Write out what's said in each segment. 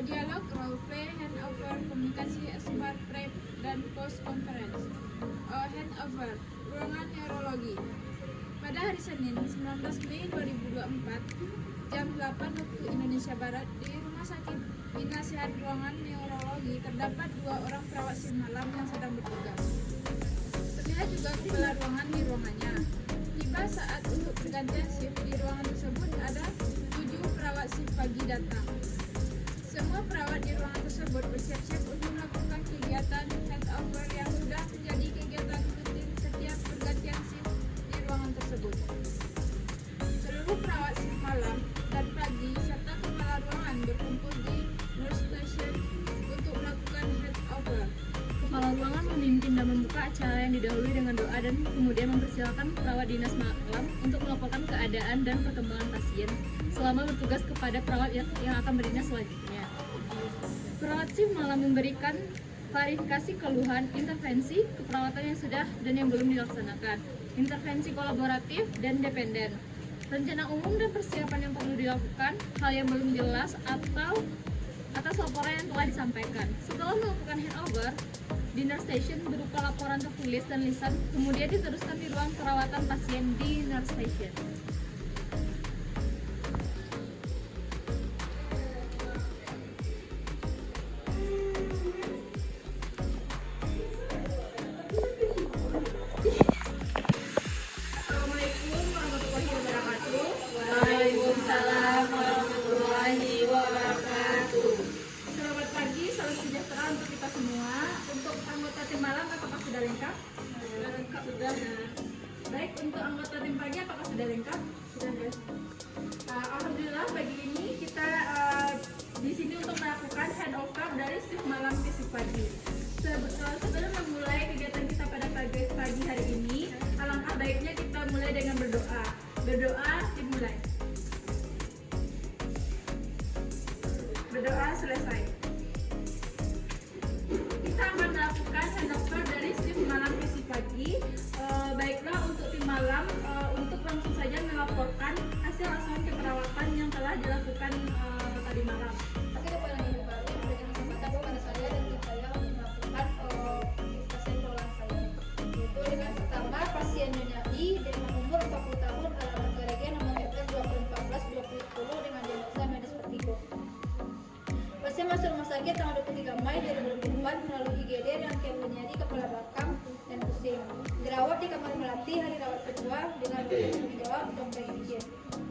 dialog, role-play, handover, komunikasi smart prep, dan post conference. Handover, ruangan neurologi. Pada hari Senin 19 Mei 2024, jam 8 waktu Indonesia Barat, di Rumah Sakit Binasihat Ruangan Neurologi terdapat 2 orang perawat shift malam yang sedang bertugas. Terlihat juga kepala ruangan di ruangannya. Tiba saat untuk pergantian shift di ruangan tersebut ada 7 perawat shift pagi datang. Semua perawat di ruangan tersebut bersiap-siap untuk melakukan kegiatan handover yang sudah menjadi kegiatan rutin setiap pergantian shift di ruangan tersebut. Seluruh perawat shift malam dan pagi serta kepala ruangan berkumpul di nurse station untuk melakukan handover. Kepala ruangan memimpin dan membuka acara yang didahului dengan doa dan kemudian mempersilakan perawat dinas malam untuk melaporkan keadaan dan perkembangan pasien selama bertugas kepada perawat yang akan berdinas selanjutnya. Perawat shift malam memberikan klarifikasi keluhan, intervensi, keperawatan yang sudah dan yang belum dilaksanakan, intervensi kolaboratif dan dependen, rencana umum dan persiapan yang perlu dilakukan, hal yang belum jelas atau atas laporan yang telah disampaikan. Setelah melakukan handover, dinner station berupa laporan tertulis dan lisan, kemudian diteruskan di ruang perawatan pasien di nurse station. Assalamualaikum warahmatullahi wabarakatuh. Waalaikumsalam warahmatullahi wabarakatuh. Selamat pagi, salam sejahtera untuk kita semua. Untuk anggota tim malam apakah sudah lengkap? Lengkap sudah. Baik, untuk anggota tim pagi apakah sudah lengkap? Sudah, guys. Alhamdulillah pagi ini kita di sini untuk melakukan handover dari shift malam ke shift pagi. Sebelum memulai kegiatan kita pada pagi hari ini, alangkah baiknya kita mulai dengan berdoa. Berdoa dimulai. Berdoa selesai. Kita akan melakukan handover dari shift malam ke shift pagi. Baiklah untuk tim malam, untuk langsung saja melaporkan hasil asuhan keperawatan yang telah dilakukan tadi malam. Oke, kepada yang baru memberikan kesempatan kepada saya dan tim saya untuk melakukan pasien perawatan saya, yaitu dengan pertama pasien Nyonya I dengan umur 40 tahun, alamat Gereja nomor RT 2014-2010 dengan diagnosa medis vertigo. Pasien masuk rumah sakit tanggal 23 Mei 2024 melalui IGD dengan keluhan nyeri kepala belakang dan pusing. Dirawat di kamar melati hari rawat kedua dengan tanggung jawab dokter izin.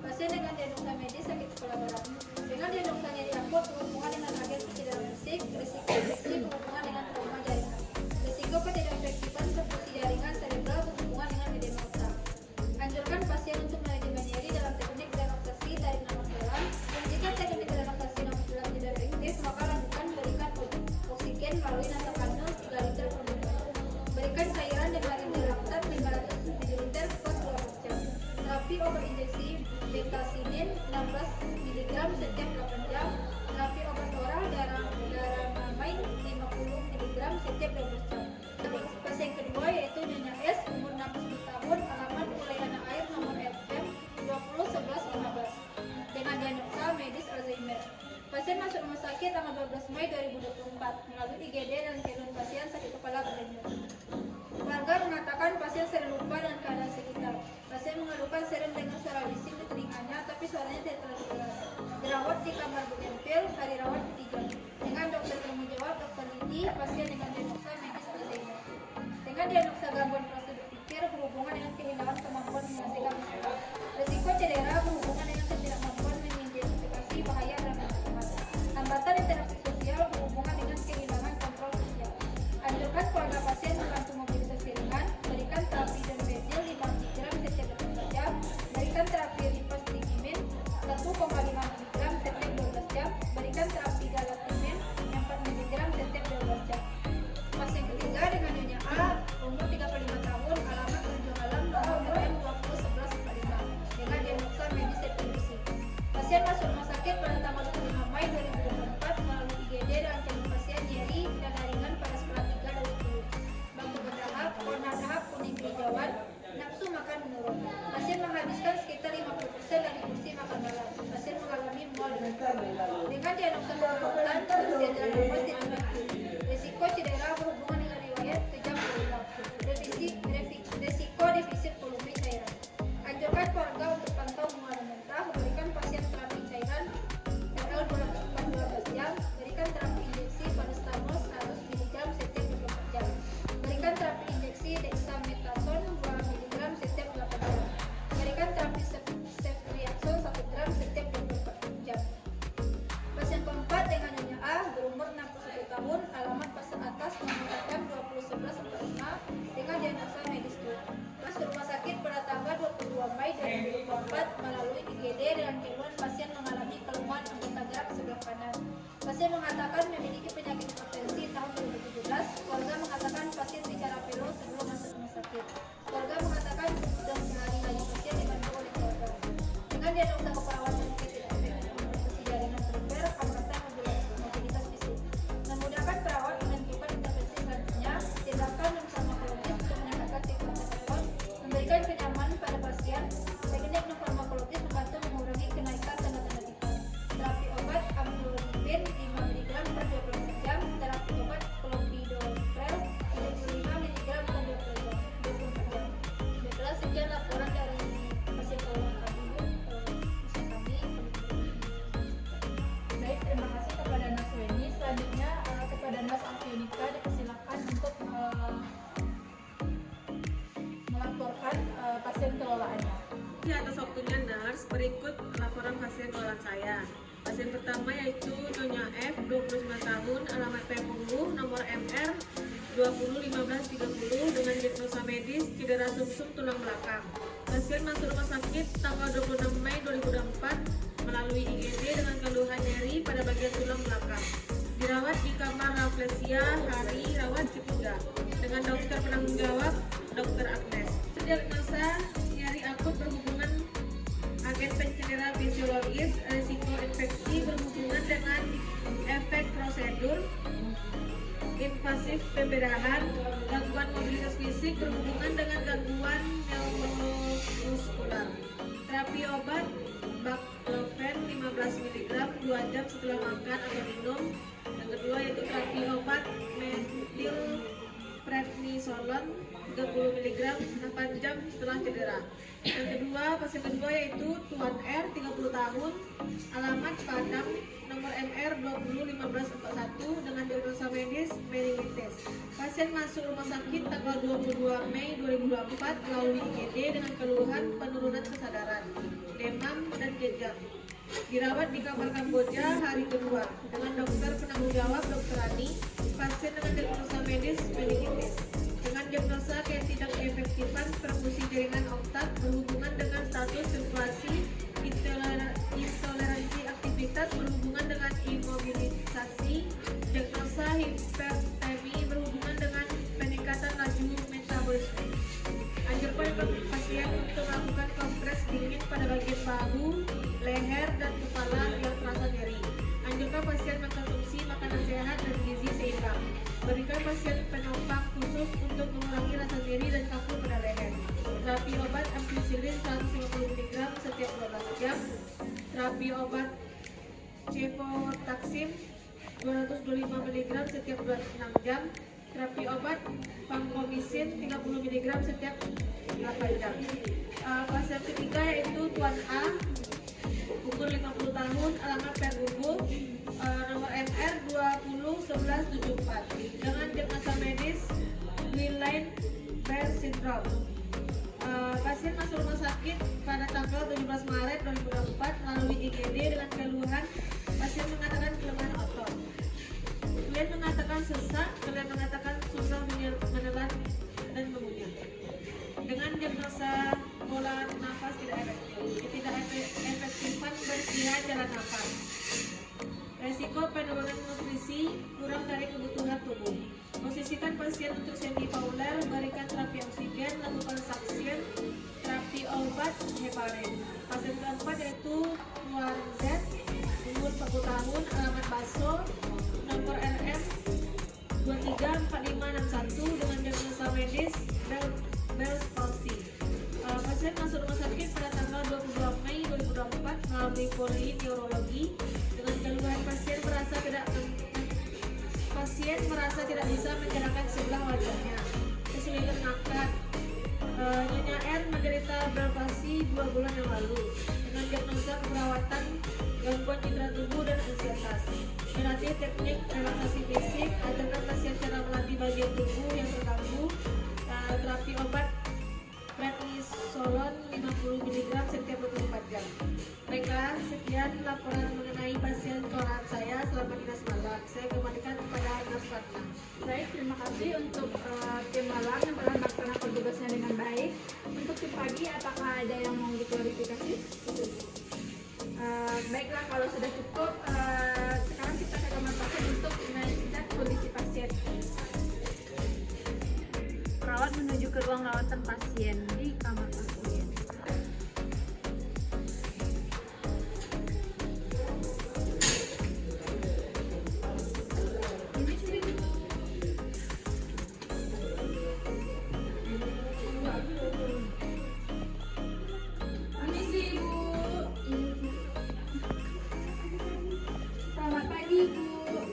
Pasien dengan diagnosa medis sakit kepala berat. Dengan diagnosa nyeri akut berhubungan dengan agen cedera fisik, risiko infeksi berhubungan dengan trauma jaringan, risiko ketidakefektifan fungsi jaringan serebral berhubungan dengan edema otak. Anjurkan pasien untuk manajemen nyeri dalam teknik relaksasi tarik nafas dalam. Jika teknik relaksasi nafas dalam tidak efektif, maka lakukan berikan oksigen melalui nasofaring 3 liter per menit. Berikan cairan deglaritin 500 ml per 12 jam. Terapi obat injeksi betasinin 16 mg setiap 8 jam. Terapi obat oral daramamain 50 mg setiap 12 jam. Pasien kedua yaitu Nyonya S, umur 60 tahun, alamat Kulayana Air nomor FM 201115 dengan diagnosa medis Alzheimer. Pasien masuk rumah sakit tanggal 12 Mei 2024 melalui IGD dan keluhan pasien sakit kepala berdenyut. Warga mengatakan pasien sering lupa dan keadaan sekitar. Pasien mengeluhkan sering dengar suara bising di telinganya, tapi suaranya tidak terlalu jelas. Dirawat di kamar Bougainville hari rawat ketiga. Dengan dokter tanggung jawab Dr. Lidi, pasien dengan diagnosa medis Alzheimer. Dengan diagnosa gangguan proses berpikir berhubungan dengan kehilangan kemampuan menyelesaikan masalah. Risiko cedera berhubungan dengan ketidakmampuan mengidentifikasi bahaya dalam lingkungan. Hambatan interaksi sosial berhubungan dengan kehilangan kontrol sosial. Anjurkan keluarga pasien membantu mobilisasi ringan, berikan terapi Donepezil 5 mg setiap 12 jam, berikan terapi rifastimin 1,5 mg setiap 12 jam, berikan terapi galatimin 4 mg setiap 12 jam. Pasien ketiga dengan Nyonya A, umur 35 tahun. Dengan diagnosa kebutuhan, pasien dalam nafas dideteksi. Risiko cedera berhubungan dengan riwayat kejang berulang. Risiko defisit volume cairan. Anjurkan keluarga untuk pantau mual dan muntah. Berikan pasien terapi cairan RL 12 jam. Berikan terapi injeksi paracetamol 100 mg setiap 24 jam. Berikan terapi injeksi dexamethasone 2 mg setiap 8 jam. Berikan terapi ceftriaxone 1 gram setiap 24 jam. Pasien keempat dengan nyonya A berumur 61 tahun, alamat pasien atas nomor FM 2011-45 dengan diagnosa medis tua. Masuk rumah sakit pada tanggal 22 Mei 2024 melalui IGD dengan keluhan pasien mengalami keluhan anggota gerak sebelah kanan. Pasien mengatakan memiliki penyakit hipertensi tahun 2017. Keluarga mengatakan pasien bicara pilot sebelum masuk rumah sakit. Keluarga mengatakan sudah sehari lagi pasien dibantu oleh keluarga. Dengan diagnosa keperawatan tidak efektif mengatasi jaringan perifer, hambatan mobilitas fisik. Memudahkan perawat menentukan intervensi selanjutnya, tindakan non farmakologis untuk meningkatkan tingkat respon, memberikan kenyamanan pada pasien. Teknik non farmakologis membantu mengurangi kenaikan tanda-tanda tikar. Terapi obat amlodipin 5 mg per 24 jam, terapi obat clopidogrel 75 mg per 24 jam. Baiklah, sekian laporan dari pasien keluhan kami. Baik, terima kasih kepada Nas Weni. Selanjutnya kepada Nas Alfionika dipersilakan untuk melaporkan pasien kelolaannya. Atas waktunya Nars, berikut laporan pasien kelolaan saya. Pasien pertama yaitu Nyonya F, 29 tahun, alamat Pemunggu, nomor MR 201530 dengan diagnosa medis cedera sumsum tulang belakang. Pasien masuk rumah sakit tanggal 26 Mei 2024 melalui IGD dengan keluhan nyeri pada bagian tulang belakang. Dirawat di kamar raflesia hari rawat ketiga dengan dokter penanggung jawab Dr. Agnes. Diagnosa nyeri akut berhubungan agen pencedera fisiologis, risiko infeksi berhubungan dengan efek prosedur invasif pembedahan, gangguan mobilitas fisik berhubungan dengan gangguan neuromuskular. Terapi obat baclofen 15 mg 2 jam setelah makan atau minum. Yang kedua yaitu terapi obat methylprednisolone 30 mg 8 jam setelah cedera. Yang kedua, pasien kedua yaitu Tuan R, 30 tahun, alamat Padang, nomor MR 201541 dengan diagnosa medis meningitis. Pasien masuk rumah sakit tanggal 22 Mei 2024 melalui IGD dengan keluhan penurunan kesadaran, demam dan kejang. Dirawat di kamar Kamboja hari kedua dengan dokter penanggung jawab Dr. Ani. Pasien dengan diagnosa medis meningitis. Dengan diagnosa ketidakefektifan perfusi jaringan otak berhubungan dengan status sirkulasi, intoleransi aktivitas berhubungan dengan imobilisasi, diagnosa hipertemi berhubungan dengan peningkatan laju metabolisme. Anjurkan pasien untuk melakukan kompres dingin pada bagian bahu, leher, dan kepala yang terasa nyeri. Anjurkan pasien mengkonsumsi makanan sehat dan gizi seimbang. Berikan pasien penopang khusus untuk mengurangi rasa nyeri dan kaku pada leher. Terapi obat ampicillin 150 mg setiap 12 jam. Terapi obat cefotaxim 225 mg setiap 26 jam. Terapi obat vancomycin 30 mg setiap 8 jam. Pasien ketiga yaitu Tuan A, umur 50 tahun, alamat Pergugu, nomor MR 201174 dengan diagnosa medis Guillain-Barré syndrome. Pasien masuk rumah sakit pada tanggal 17 Maret 2024 melalui IGD dengan keluhan. Pasien mengatakan kelemahan otot. Klien mengatakan sesak, klien mengatakan susah menelan dan mengunyah. Dengan diagnosa pola nafas tidak efektifan bersihan jalan nafas. Resiko penurunan nutrisi kurang dari kebutuhan tubuh. Posisikan pasien untuk semifaular, berikan terapi oksigen, lakukan suction, terapi obat heparin. Pasien keempat yaitu Tuan Z, umur 40 tahun, alamat Baso, nomor RM 234561 dengan diagnosa medis Bell's palsy. Pasien masuk rumah sakit pada tanggal 22 Mei 2024 melalui polineurologi dengan keluhan pasien Pasien merasa tidak bisa menjalankan sebelah wajahnya, kesulitan makan. Nyonya R menderita berpasi 2 bulan yang lalu dengan diagnosa keperawatan gangguan indera tubuh dan ansietas. Melatih teknik relaksasi fisik, ajarkan pasien cara melatih bagian tubuh yang terganggu, terapi obat prednisolon 50 mg setiap 24 jam. Baiklah, sekian laporan mengenai pasien keluarga saya selama dinas malam. Saya kembalikan kepada Nurse Fatma. Baik, terima kasih untuk tim malam yang telah melaksanakan tugasnya dengan baik. Untuk tim pagi, apakah ada yang mau diklarifikasi? Baiklah, kalau sudah cukup, sekarang kita ke kamar pasien untuk mengecek kondisi pasien. Perawat menuju ke ruang rawatan pasien di kamar pasien. Permisi, Ibu. Selamat pagi, Ibu.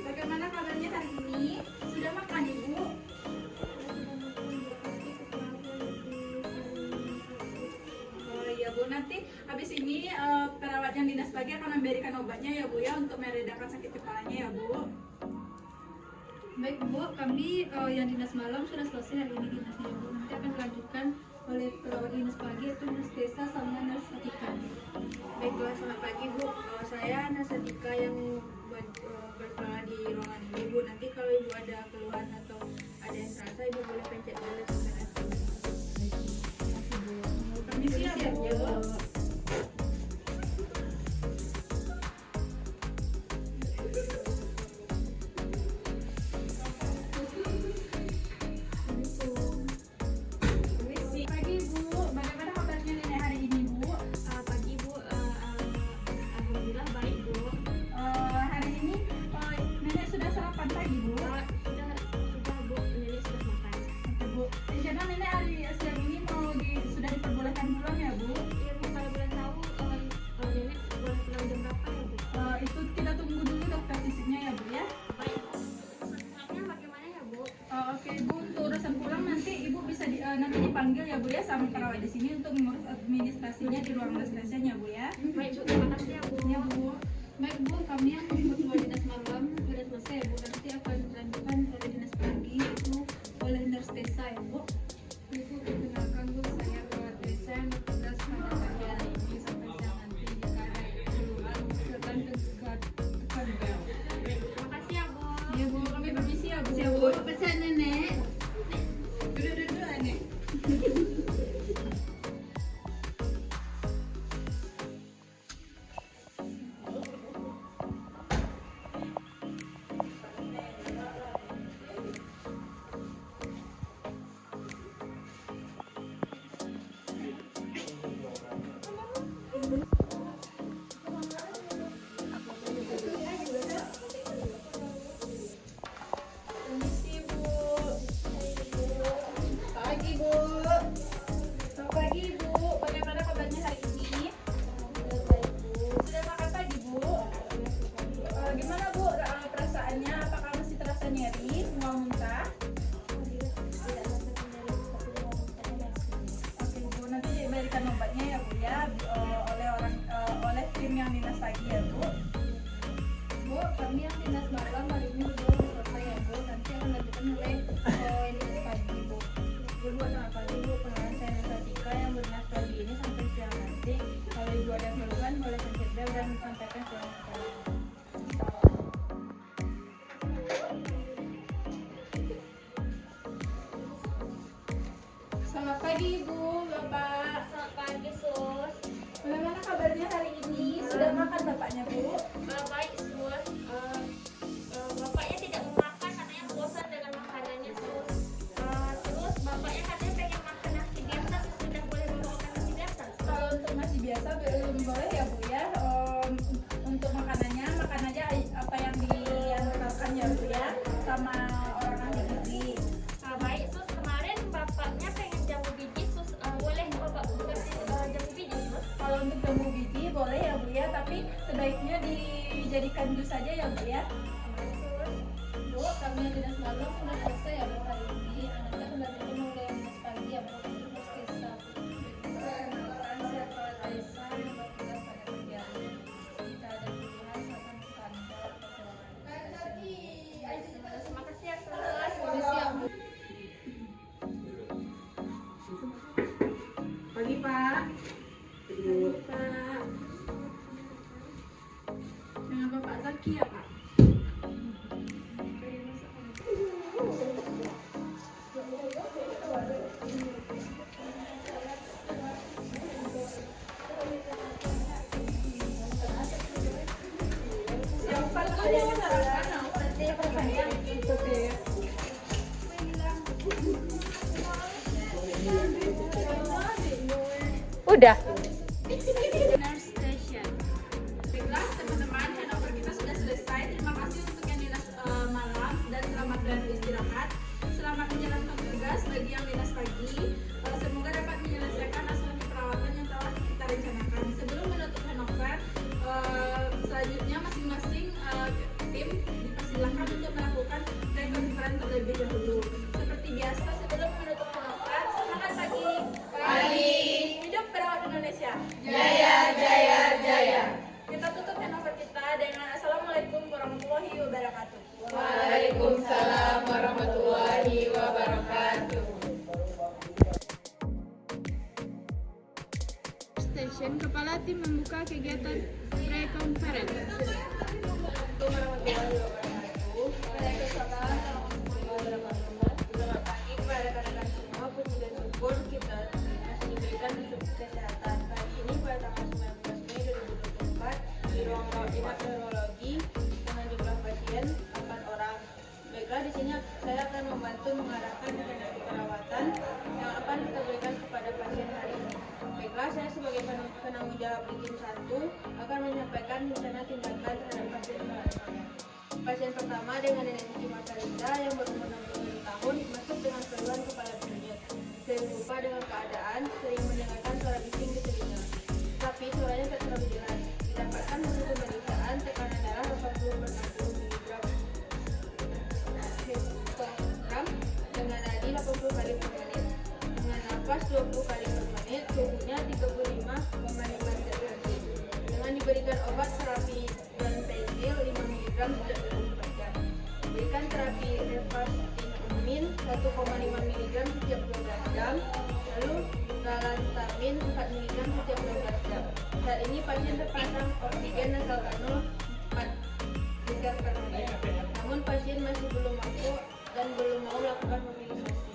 Bagaimana kabarnya hari ini? Sudah makan, Ibu? Oh iya, Bu. Nanti habis ini perawat yang dinas pagi akan memberikan obatnya ya, Bu, ya, untuk meredakan sakit kepalanya ya, Bu. Baik Bu, kami yang dinas malam sudah selesai hari ini dinasnya Bu. Nanti akan dilanjutkan oleh perawat dinas pagi yaitu nurse desa sama nurse Atika. Baiklah, selamat pagi, Bu. Saya Nasatika yang berperan di ruangan ini, Bu. Nanti kalau Ibu ada keluhan atau ada yang terasa, Ibu boleh pencet dulu sampai nanti. Permisi ya, Bu. Permisi. Pagi, Bu. Bagaimana kabarnya nenek hari ini, Bu? Pagi Bu, alhamdulillah baik Bu. Hari ini nenek sudah sarapan pagi, Bu. Sudah Bu, nenek sudah makan. Oke, Bu. Rencana nenek hari siang ini sudah diperbolehkan pulang ya, Bu? Iya Bu, kalau boleh tahu nenek boleh pulang jam berapa ya Bu? Itu kita tunggu dulu dokter fisiknya ya, Bu, ya. Baik Bu, pulangnya bagaimana ya Bu? Oke, Bu, untuk urusan pulang nanti Ibu bisa nanti dipanggil ya, Bu, ya, sama perawat di sini untuk mengurus administrasinya di ruang stasiun ya, Bu, ya. Baik Bu, terima kasih ya Bu. Ya, Bu. Baik Bu, kami yang ketua dinas malam sudah selesai ya Bu. Nanti akan dilanjutkan oleh dinas pagi yaitu oleh nurse desa ya Bu. Ibu perkenalkan Bu, saya perawat desa yang bertugas pada pagi hari ini sampai siang nanti jika ada keluhan silakan tekan bel. Terima kasih ya Bu. Ya, Bu, kami permisi ya, Bu. Ya Bu, pesan nenek. Duduk, Nenek. Permisi, Bu. Pagi, Bu. Selamat pagi, Bu. Bagaimana kabarnya hari ini? Sudah makan pagi, Bu? Gimana, Bu, perasaannya? Apakah masih terasa nyeri, mual muntah? Oke, Bu. Nanti diberikan obatnya ya, Bu, ya, oleh tim yang dinas pagi ya, Bu. Bu, kami yang dinas malam hari ini sudah selesai ya Bu. Nanti akan dilanjutkan oleh dinas pagi Bu. Ya, Bu, selamat pagi, Bu. Perkenalkan saya Nasatika yang berdinas pagi ini sampai siang nanti. Kalau Ibu ada keluhan, boleh pencet bel dan sampaikan keluhan saya. Selamat pagi, Ibu, Bapak. Selamat pagi Sus. Bagaimana kabarnya hari ini? Sudah makan Bapaknya, Bu? Baik Sus. Bapaknya tidak mau makan, katanya bosan dengan makanannya Sus. Terus bapaknya katanya pengen makan nasi biasa, Sus sudah boleh makan nasi biasa. Kalau untuk nasi biasa belum boleh ya, Bu, ya. Untuk makanannya, makan aja apa yang diantarkan ya, Bu, ya, sama orang ahli gizi. Baik Sus, kemarin bapaknya pengen jamu biji Sus, boleh bapak kasih jamu biji Sus? Kalau untuk jamu biji boleh ya, Bu, ya, tapi sebaiknya dijadikan jus saja ya, Bu, ya. Sus. Bu, kami yang dinas malam sudah selesai ya Bu hari ini. Nanti akan datang mulai dinas pagi ya Bu untuk puskesmas. Perkenalkan saya Kepala Desa yang bertugas pada pagi hari ini. Jika ada keluhan silakan standar Terima kasih ya semua. Komisi ya Bu. Pagi Pak. Dengan Bapak Zaki ya Pak. Udah. Dinner station. Baiklah teman-teman, handover kita sudah selesai. Terima kasih untuk yang dinas malam dan selamat beristirahat. Selamat menjalankan tugas bagi yang dinas pagi. Semoga dapat menyelesaikan asuransi perawatan yang telah kita rencanakan. Sebelum menutup handover, selanjutnya masing-masing tim dipersilahkan untuk melakukan rekonferensi terlebih dahulu. Seperti biasa, sebelum menutup handover, semangat pagi. Pagi. Hidup perawat Indonesia. Jaya, jaya, jaya. Kita tutup handover kita dengan Assalamualaikum warahmatullahi wabarakatuh. Waalaikumsalam warahmatullahi wabarakatuh. Station Kepala Tim membuka kegiatan pre-conference. Assalamualaikum warahmatullahi wabarakatuh. Waalaikumsalam warahmatullahi wabarakatuh. Selamat pagi kepada rekan-rekan semua. Puji dan syukur kita masih diberikan instruksi kesehatan. Kali ini pada tanggal 19 Mei 2024 di ruang rawat inap neurologi dengan jumlah pasien 4 orang. Baiklah, di sini saya akan membantu mengarahkan rencana perawatan yang akan kita berikan kepada pasien hari ini. Baiklah, saya sebagai penanggung jawab di tim 1 akan menyampaikan rencana tindakan terhadap pasien selanjutnya. Pasien pertama dengan Neneng Margarita yang berumur 60 tahun masuk dengan keluhan kepala berdenyut. Sering lupa dengan keadaan, sering mendengarkan suara bising di telinga. Tapi suaranya tak terlalu jelas. Didapatkan hasil pemeriksaan tekanan darah 80/60 mg dengan nadi 80 kali per menit. Dengan nafas 20 kali per menit, suhunya 35,5 derajat. Dengan diberikan obat terapi dan pensil 5 mg sejak 24 jam. Berikan terapi rifampicin 1,5 mg setiap 12 jam. Lalu galantamin 4 mg setiap 12 jam. Saat ini pasien terpasang oksigen nasal kanul 4 liter per menit. Namun pasien masih belum mampu dan belum mau melakukan mobilisasi.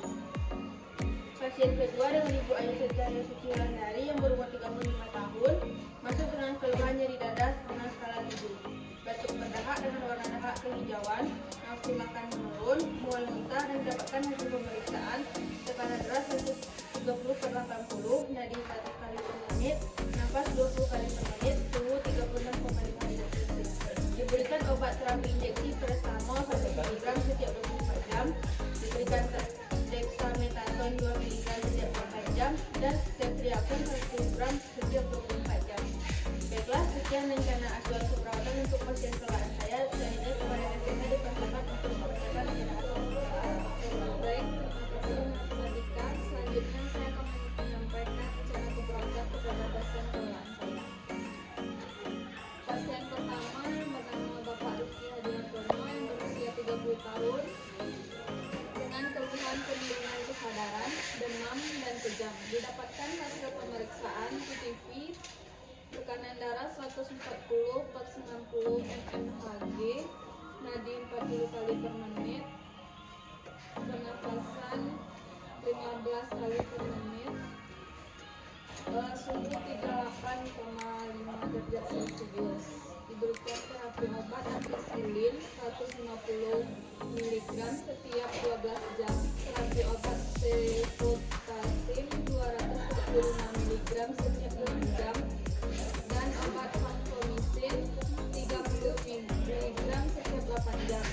Pasien kedua dengan Ibu Ayu Cahaya Suci Wulandari yang berumur 35 tahun masuk dengan keluhan nyeri dada dengan skala 7, batuk berdahak dengan warna dahak kehijauan, nafsu makan menurun, mual muntah, dan dapatkan hasil pemeriksaan tekanan darah 130/80, nadi 100 kali per menit, nafas 20 kali per menit, suhu 36,5 derajat. Diberikan obat terapi injeksi paracetamol 1 mg setiap 24 jam, diberikan dexamethasone 2 mg setiap 4 jam, dan ceftriaxone 1 mg setiap 24 jam. Baiklah, sekian rencana asuransi perawatan untuk pasien keluhan saya. Selanjutnya kepada rekan-rekan dipersilakan untuk mengerjakan rencana asuransi perawatan. Baik, terima kasih Mas Dika. Selanjutnya saya akan menyampaikan rencana keperawatan kepada pasien keluhan saya. Pasien pertama bernama Bapak Rifki Hadiantono yang berusia 30 tahun dengan keluhan penurunan kesadaran, demam, dan kejang. Didapatkan hasil pemeriksaan PTV, tekanan darah 140/90 mmHg, nadi 40 kali per menit, pernafasan 15 kali per menit, suhu 38,5 derajat Celcius. Diberikan terapi obat ampicillin 150 mg setiap 12 jam, terapi obat cefotaxime 245 mg setiap 6 jam, dan obat vancomycin 30 mg setiap 8 jam.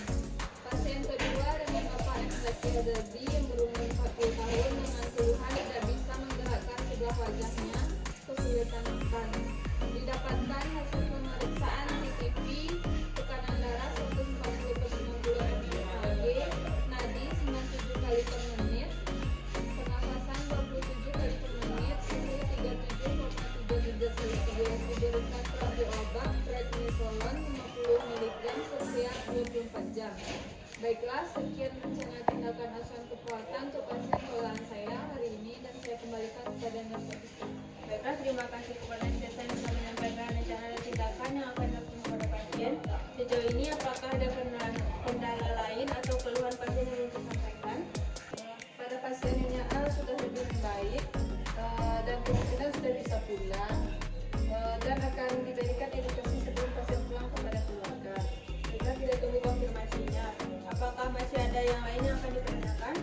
Pasien kedua dengan Bapak M. Zaki Azadi yang berumur 40 tahun dengan keluhan tidak bisa menggerakkan sebelah wajahnya, kesulitan makan. Didapatkan hasil pemeriksaan PTV, tekanan darah 140/90 mmHg, mg. Baiklah, sekian rencana tindakan asuhan keperawatan untuk pasien toleran saya hari ini dan saya kembalikan kepada nurse assistant. Baiklah, terima kasih kepada Nurse yang telah menyampaikan rencana dan tindakan yang akan dilakukan kepada pasien. Sejauh ini apakah ada kendala lain atau keluhan pasien yang ingin disampaikan? Pada pasien yang A sudah lebih membaik dan kemungkinan sudah bisa pulang dan akan diberikan edukasi sebelum pasien pulang kepada keluarga. Kita tidak tunggu konfirmasinya. Apakah masih ada yang lain yang akan ditanyakan?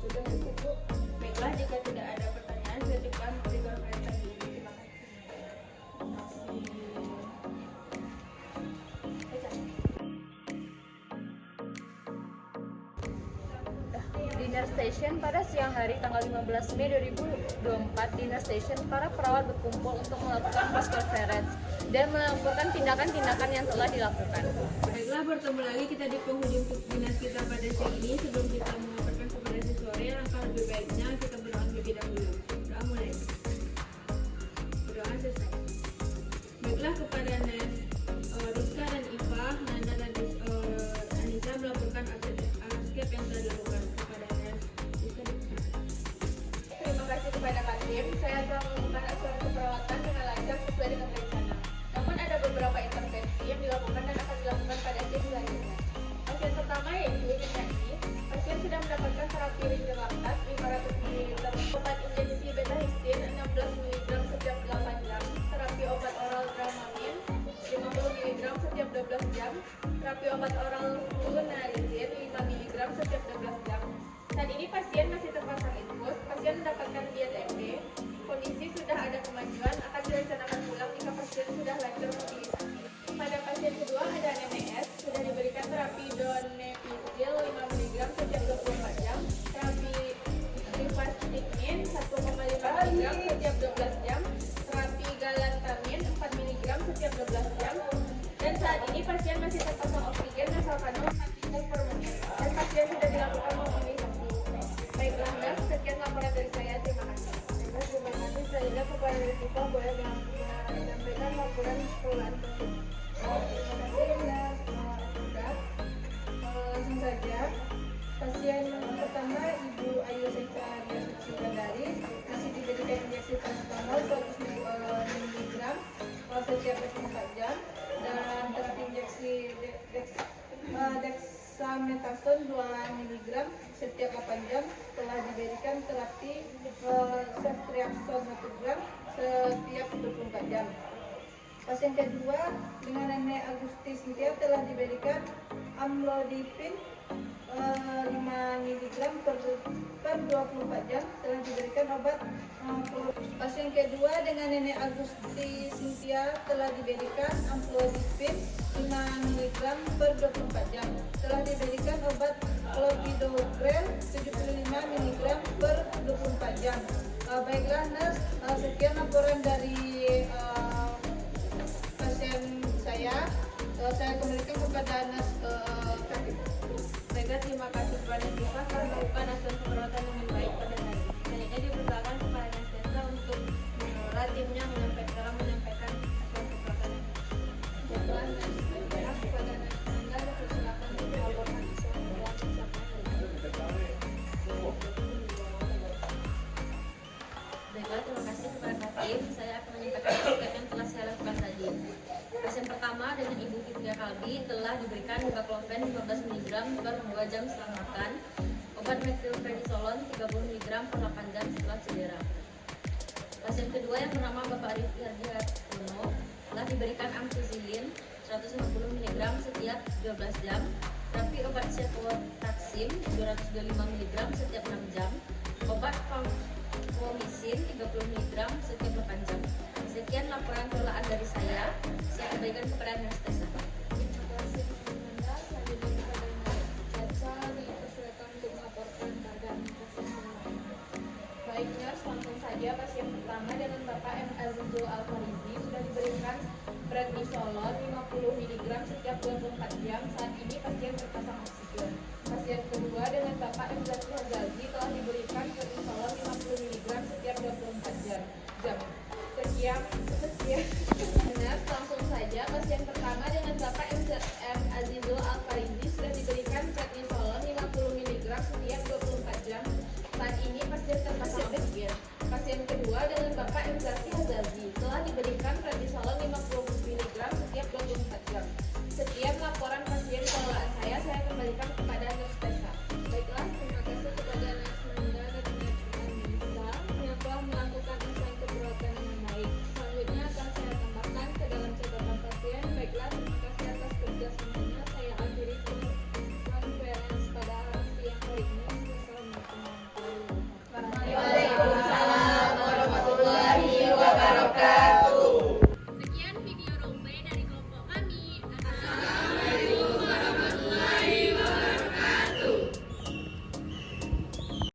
Sudah cukup, Bu. Baiklah, jika tidak ada pertanyaan, saya cukupkan konferensi ini. Terima kasih. Dinner Station pada siang hari tanggal 15 Mei 2024, Dinner Station para perawat berkumpul untuk melakukan press conference dan melakukan tindakan-tindakan yang telah dilakukan. Baiklah, bertemu lagi kita di penghujung dinas kita pada siang ini. Sebelum kita mengabarkan kepada sore, langkah lebih baiknya kita berdoa terlebih dahulu. Doa mulai. Berdoa selesai. Baiklah, kepada Nes Rizka dan Iva, Nanda dan Anissa melakukan askep yang telah dilakukan. Kepada Nes Rizka dan Iva. Terima kasih kepada Kak Tim, saya telah melakukan asuhan keperawatan dengan lancar sesuai dengan rencana. Namun ada beberapa intervensi yang dilakukan dan akan dilakukan pada tim selanjutnya. Pasien pertama yaitu Nyanyi. Pasien sudah mendapatkan terapi ringan laktat 500 ml, obat injeksi beta histin 16 mg setiap 8 jam, terapi obat oral Dramamine 50 mg setiap 12 jam, terapi obat oral flunarizin 5 mg setiap 12 jam. Saat ini pasien masih terpasang infus, pasien mendapatkan diet MD, kondisi sudah ada kemajuan, akan direncanakan pulang jika pasien sudah lancar mobilisasi. Pada pasien kedua ada NNS, sudah diberikan terapi donepezil 5 mg setiap 24 jam, terapi rifastimin 1,5 mg setiap 12 jam, terapi galantamin 4 mg setiap 12 jam, dan saat ini pasien masih terpasang oksigen nasal kano 4 liter per menit, dan pasien sudah dilakukan mobilisasi. Baiklah, Nurse, sekian laporan dari saya. Terima kasih. Terima kasih. Saya kepada Rizka boleh menyampaikan laporan keluhan pasien. Terima kasih, Nurse. Langsung saja. Pasien pertama, Ibu Ayu Sekaria Sucibandari, masih diberikan injeksi paracetamol 100 mg setiap 24 jam dan terapi injeksi dexamethasone 2 mg setiap 8 jam. Telah diberikan terapi ceftriaxone 1 gram setiap 24 jam. Pasien kedua dengan Nenek Agusti Sintia telah diberikan amlodipine 5 mg per 24 jam. Telah diberikan obat pasien kedua dengan Nenek Agusti Sintia telah diberikan amlodipine 5 mg per 24 jam. Telah diberikan obat clopidogrel 75 mg per 24 jam. Baiklah, Nurse, sekian laporan dari pasien saya. Saya kembalikan kepada Nurse Katib. Baiklah, terima kasih kepada Rizka telah melakukan asuhan keperawatan dengan baik pada hari ini. Selanjutnya dipersilakan kepada Nes Rizka untuk mengelola timnya menyampaikan asuhan keperawatan. Baiklah, Nurse, kepada Nurse Nanda dipersilakan untuk melaporkan asuhan keperawatan sampai hari ini. Baiklah, terima kasih kepada Kak Tim. Saya akan menyampaikan aspek yang telah saya lakukan tadi. Pasien pertama dengan Ibu Fitria Kalbi telah diberikan Baclofen 15 mg per 2 jam setelah makan, obat methylprednisolon 30 mg per 8 jam setelah cedera. Pasien kedua yang bernama Bapak Rifki Hardiartono telah diberikan ampicillin 150 mg setiap 12 jam, terapi obat ceftriaxone 225 mg setiap 6 jam, obat vancomycin 30 mg setiap 8 jam. Sekian laporan kelolaan dari saya. Saya kembalikan kepada Nurse Tessa. Terima kasih, Nanda. Selanjutnya kepada Nurse Caca dipersilakan untuk melaporkan keadaan pasien semua. Baik, Nurse, langsung saja pasien pertama dengan Bapak M. Azizul Alfarizi sudah diberikan prednisolon 50 mg setiap 24 jam. Saat ini pasien terpasang oksigen. Pasien kedua dengan Bapak M. Zaki Hazazi telah diberikan prednisolon 50 mg setiap 24 jam. Sekian. Nurse, langsung saja pasien pertama dengan Bapak M. Azizul Alfarizi sudah diberikan dengan Bapak inflasi